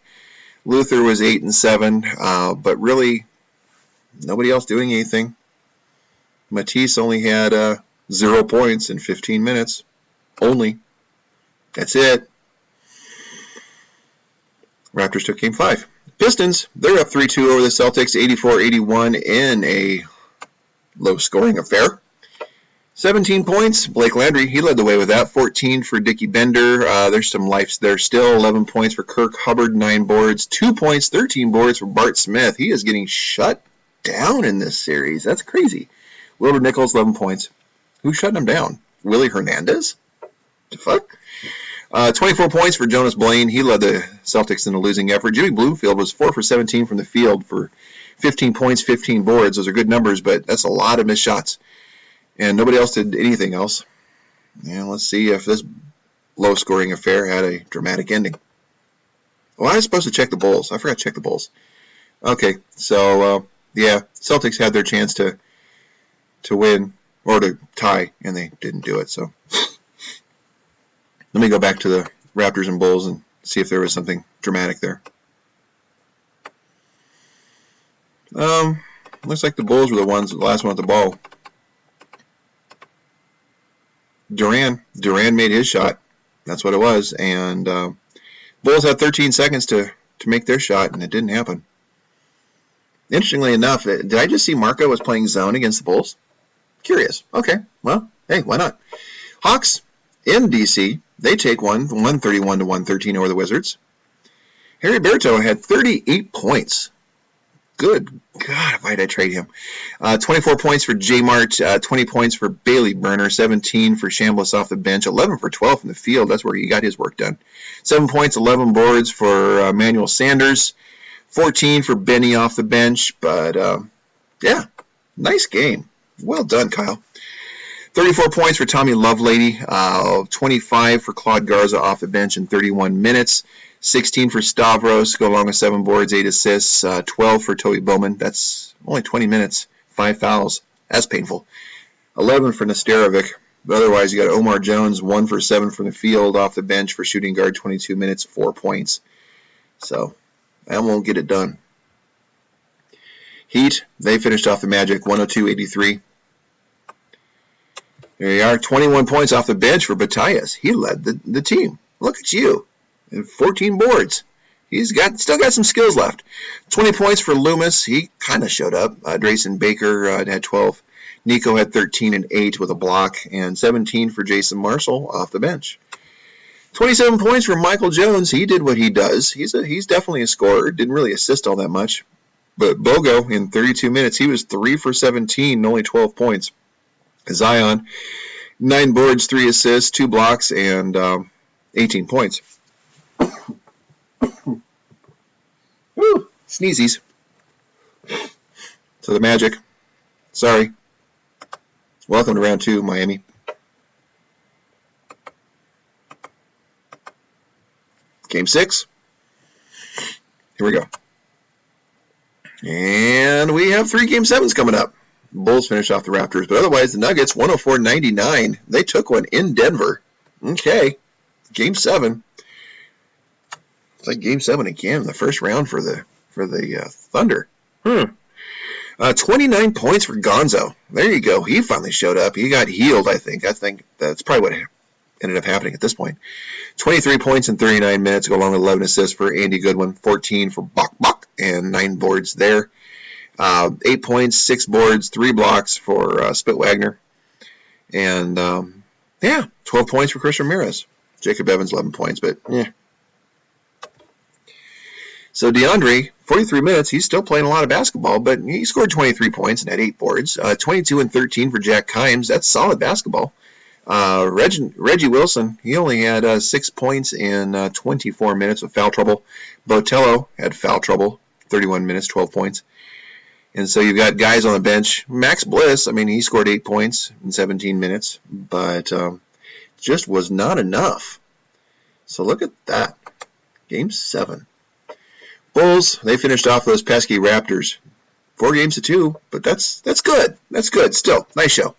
Luther was 8 and 7. But really, nobody else doing anything. Matisse only had 0 points in 15 minutes. Only. That's it. Raptors took game 5. Pistons, they're up 3-2 over the Celtics, 84-81 in a low-scoring affair. 17 points. Blake Landry, he led the way with that. 14 for Dickie Bender. There's some life there still. 11 points for Kirk Hubbard. 9 boards. 2 points, 13 boards for Bart Smith. He is getting shut down in this series. That's crazy. Wilbur Nichols, 11 points. Who's shutting him down? Willie Hernandez? The fuck? 24 points for Jonas Blaine. He led the Celtics in a losing effort. Jimmy Bloomfield was 4 for 17 from the field for 15 points, 15 boards. Those are good numbers, but that's a lot of missed shots. And nobody else did anything else. And let's see if this low-scoring affair had a dramatic ending. Well, I was supposed to check the Bulls. I forgot to check the Bulls. Okay, so, yeah, Celtics had their chance to win or to tie, and they didn't do it. So let me go back to the Raptors and Bulls and see if there was something dramatic there. Looks like the Bulls were the last one at the ball. Duran made his shot. That's what it was. And Bulls had 13 seconds to make their shot, and it didn't happen. Interestingly enough, did I just see Marco was playing zone against the Bulls? Curious. Okay, well, hey, why not? Hawks in D.C., they take 131-113 over the Wizards. Harry Berto had 38 points. Good God, why did I trade him? 24 points for J Mart, 20 points for Bailey Burner, 17 for Chambliss off the bench, 11 for 12 from the field. That's where he got his work done. 7 points, 11 boards for Manuel Sanders, 14 for Benny off the bench. But, yeah, nice game. Well done, Kyle. 34 points for Tommy Lovelady, 25 for Claude Garza off the bench in 31 minutes, 16 for Stavros, go along with 7 boards, 8 assists, 12 for Toby Bowman. That's only 20 minutes, 5 fouls. That's painful. 11 for Nesterovic. Otherwise, you got Omar Jones, 1 for 7 from the field off the bench for shooting guard, 22 minutes, 4 points. So that won't get it done. Heat, they finished off the Magic, 102-83. There you are, 21 points off the bench for Batias. He led the team. Look at you. And 14 boards. He's still got some skills left. 20 points for Loomis. He kind of showed up. Drayson Baker had 12. Nico had 13 and 8 with a block. And 17 for Jason Marshall off the bench. 27 points for Michael Jones. He did what he does. He's definitely a scorer. Didn't really assist all that much. But Bogo, in 32 minutes, he was 3 for 17, only 12 points. Zion, 9 boards, 3 assists, 2 blocks, and 18 points. Woo, sneezies. So the Magic, sorry. Welcome to round 2, Miami. Game 6. Here we go. And we have 3 Game 7s coming up. Bulls finished off the Raptors, but otherwise the Nuggets 104-99. They took one in Denver. Okay, Game 7. It's like Game 7 again, the first round for the Thunder. 29 points for Gonzo. There you go. He finally showed up. He got healed, I think. I think that's probably what ended up happening at this point. 23 points in 39 minutes, go along with 11 assists for Andy Goodwin, 14 for Bok, and 9 boards there. 8 points, 6 boards, 3 blocks for Spit Wagner. And, 12 points for Christian Ramirez. Jacob Evans, 11 points, but, So DeAndre, 43 minutes, he's still playing a lot of basketball, but he scored 23 points and had 8 boards. 22 and 13 for Jack Kimes. That's solid basketball. Reggie Wilson, he only had 6 points in 24 minutes with foul trouble. Botello had foul trouble, 31 minutes, 12 points. And so you've got guys on the bench. Max Bliss, I mean, he scored 8 points in 17 minutes, but just was not enough. So look at that. Game 7. Bulls, they finished off those pesky Raptors. 4 games to 2, but that's good. That's good. Still, nice show.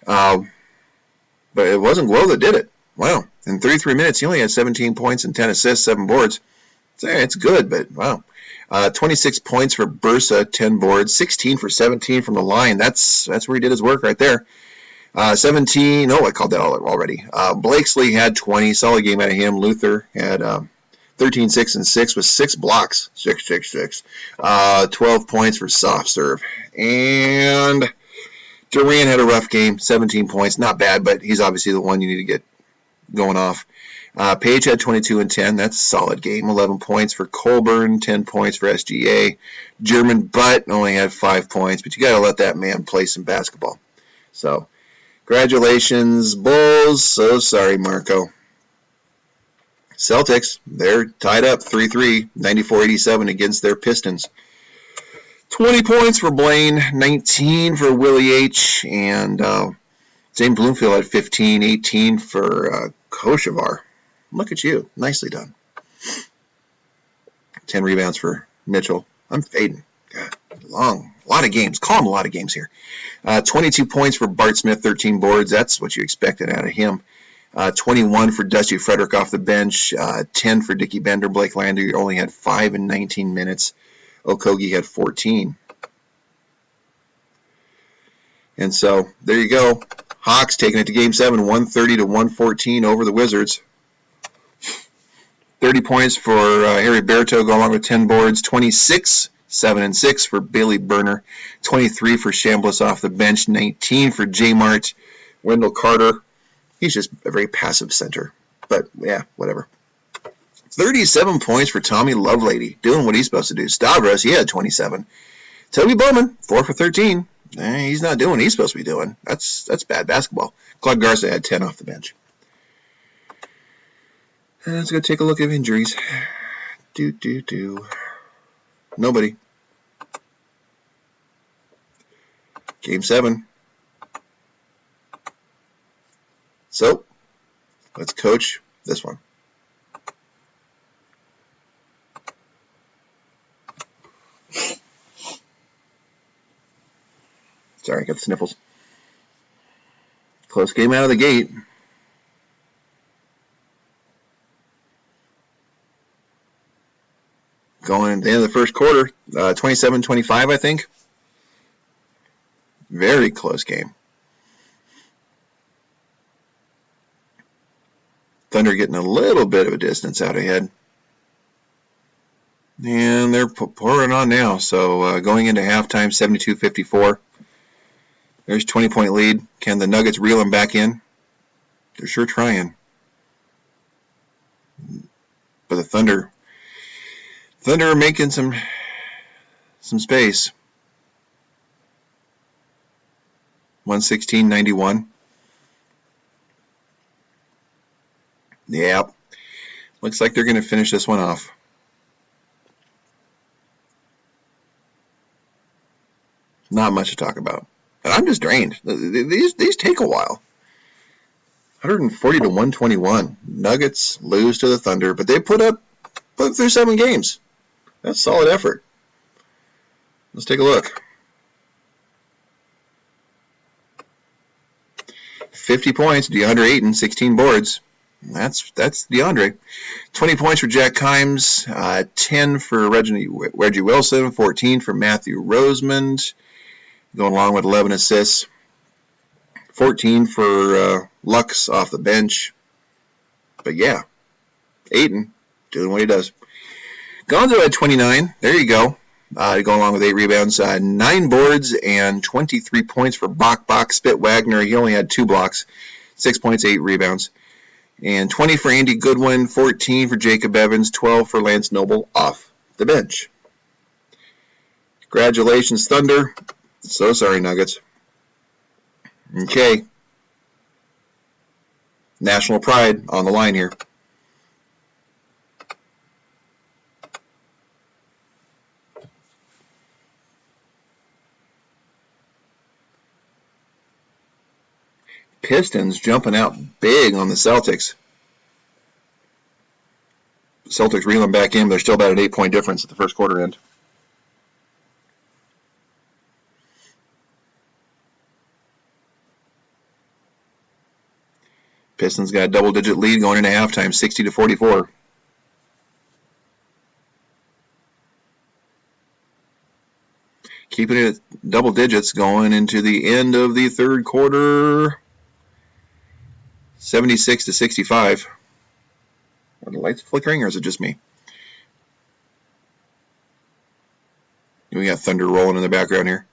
But it wasn't Glow that did it. Wow. In 33 minutes, he only had 17 points and 10 assists, 7 boards. It's good, but wow. 26 points for Bursa, 10 boards, 16 for 17 from the line. That's where he did his work right there. 17, I called that already. Blakesley had 20, solid game out of him. Luther had 13, 6, and 6 with 6 blocks. 6. 12 points for soft serve. And Durant had a rough game, 17 points. Not bad, but he's obviously the one you need to get going off. Page had 22 and 10. That's a solid game. 11 points for Colburn, 10 points for SGA. German Butt only had 5 points, but you got to let that man play some basketball. So, congratulations, Bulls. So sorry, Marco. Celtics, they're tied up 3-3, 94-87 against their Pistons. 20 points for Blaine, 19 for Willie H., and James Bloomfield had 15, 18 for Koshevar. Look at you. Nicely done. 10 rebounds for Mitchell. I'm fading. God, a lot of games. Call him a lot of games here. 22 points for Bart Smith, 13 boards. That's what you expected out of him. 21 for Dusty Frederick off the bench. 10 for Dickie Bender. Blake Lander only had 5 in 19 minutes. Okogie had 14. And so, there you go. Hawks taking it to Game 7, 130-114 over the Wizards. 30 points for Harry Berto, go along with 10 boards. 26, 7 and 6 for Bailey Burner. 23 for Chambliss off the bench. 19 for J Mart. Wendell Carter. He's just a very passive center. But, yeah, whatever. 37 points for Tommy Lovelady, doing what he's supposed to do. Stavros, he had 27. Toby Bowman, 4 for 13. He's not doing what he's supposed to be doing. That's bad basketball. Claude Garza had 10 off the bench. Let's go take a look at injuries. Nobody. Game 7. So, let's coach this one. Sorry, I got the sniffles. Close game out of the gate. Going at the end of the first quarter, 27-25, I think. Very close game. Thunder getting a little bit of a distance out ahead. And they're pouring on now. So going into halftime, 72-54. There's 20-point lead. Can the Nuggets reel them back in? They're sure trying. But the Thunder are making some space. 116-91. Yeah. Looks like they're going to finish this one off. Not much to talk about. I'm just drained. These take a while. 140-121. Nuggets lose to the Thunder, but they put through 7 games. That's solid effort. Let's take a look. 50 points, DeAndre Ayton, 16 boards. That's DeAndre. 20 points for Jack Kimes, 10 for Reggie Wilson, 14 for Matthew Rosemond, going along with 11 assists. 14 for Lux off the bench. But yeah, Ayton doing what he does. Gonzo at 29. There you go. Going along with 8 rebounds, 9 boards, and 23 points for Bach. Spit Wagner, he only had 2 blocks, 6 points, 8 rebounds. And 20 for Andy Goodwin, 14 for Jacob Evans, 12 for Lance Noble off the bench. Congratulations, Thunder. So sorry, Nuggets. Okay. National pride on the line here. Pistons jumping out big on the Celtics. Celtics reeling back in. They're still about an 8-point difference at the first quarter end. Pistons got a double-digit lead going into halftime, 60-44. Keeping it at double digits going into the end of the third quarter. 76-65. Are the lights flickering or is it just me? We got Thunder rolling in the background here.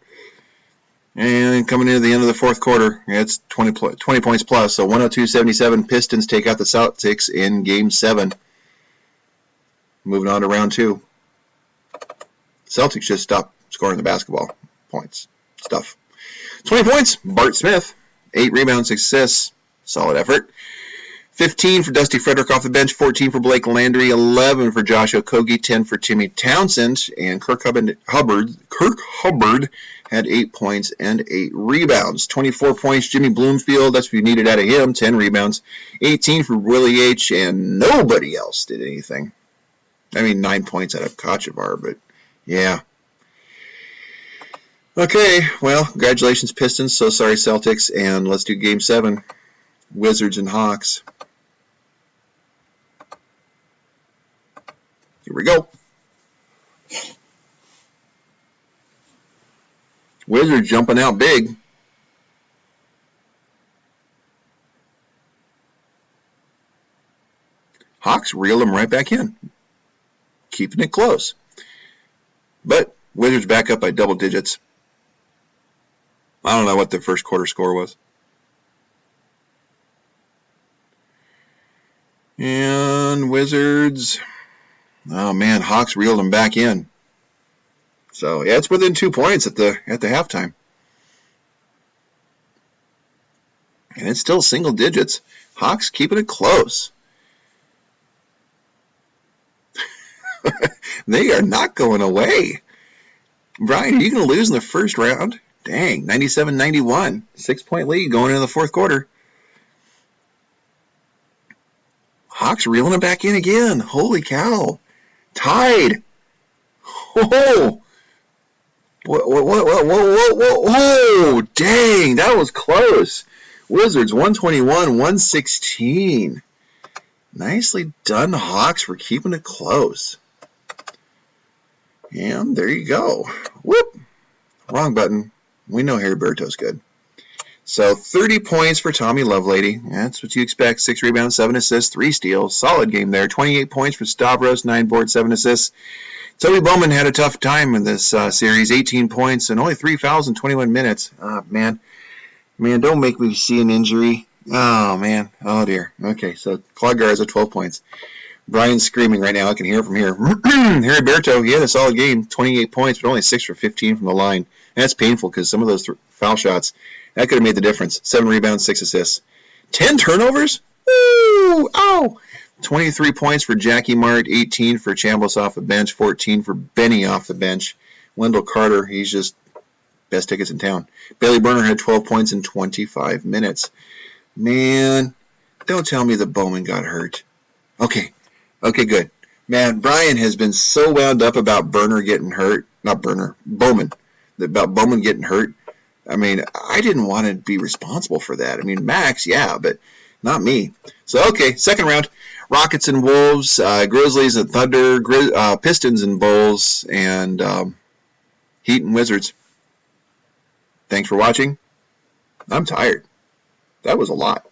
And coming into the end of the fourth quarter, it's 20 points plus. So 102-77, Pistons take out the Celtics in Game 7. Moving on to round 2. Celtics just stopped scoring the basketball points stuff. 20 points, Bart Smith. 8 rebounds, 6 assists. Solid effort. 15 for Dusty Frederick off the bench, 14 for Blake Landry, 11 for Josh Okogie, 10 for Timmy Townsend, and Kirk Hubbard had 8 points and 8 rebounds. 24 points, Jimmy Bloomfield, that's what you needed out of him, 10 rebounds. 18 for Willie H., and nobody else did anything. I mean, 9 points out of Kochevar, but yeah. Okay, well, congratulations, Pistons. So sorry, Celtics, and let's do Game 7. Wizards and Hawks. Here we go. Wizards jumping out big. Hawks reel them right back in. Keeping it close. But Wizards back up by double digits. I don't know what the first quarter score was. And Wizards, oh man, Hawks reeled them back in. So yeah, it's within 2 points at the halftime, and it's still single digits. Hawks keeping it close. They are not going away. Brian, are you going to lose in the first round? Dang, 97-91, 6-point lead going into the fourth quarter. Hawks reeling it back in again. Holy cow. Tied. Oh. Whoa. Dang, that was close. Wizards 121-116. Nicely done, Hawks, for keeping it close. And there you go. Whoop. Wrong button. We know Heriberto's good. So 30 points for Tommy Lovelady. That's what you expect. 6 rebounds, 7 assists, 3 steals. Solid game there. 28 points for Stavros, 9 boards, 7 assists. Toby Bowman had a tough time in this series. 18 points and only 3 fouls in 21 minutes. Man, don't make me see an injury. Oh, man. Oh, dear. Okay, so Claude Garza, 12 points. Brian's screaming right now. I can hear it from here. Heriberto, he had a solid game. 28 points, but only 6 for 15 from the line. And that's painful because some of those foul shots, that could have made the difference. 7 rebounds, 6 assists. 10 turnovers? Woo! Ow! 23 points for Jackie Mart, 18 for Chambliss off the bench, 14 for Benny off the bench. Wendell Carter, he's just best tickets in town. Bailey Burner had 12 points in 25 minutes. Man, don't tell me that Bowman got hurt. Okay, good. Man, Brian has been so wound up about Burner getting hurt. Not Burner, Bowman. About Bowman getting hurt. I mean, I didn't want to be responsible for that. I mean, Max, yeah, but not me. So, okay, second round. Rockets and Wolves, Grizzlies and Thunder, Pistons and Bulls, and Heat and Wizards. Thanks for watching. I'm tired. That was a lot.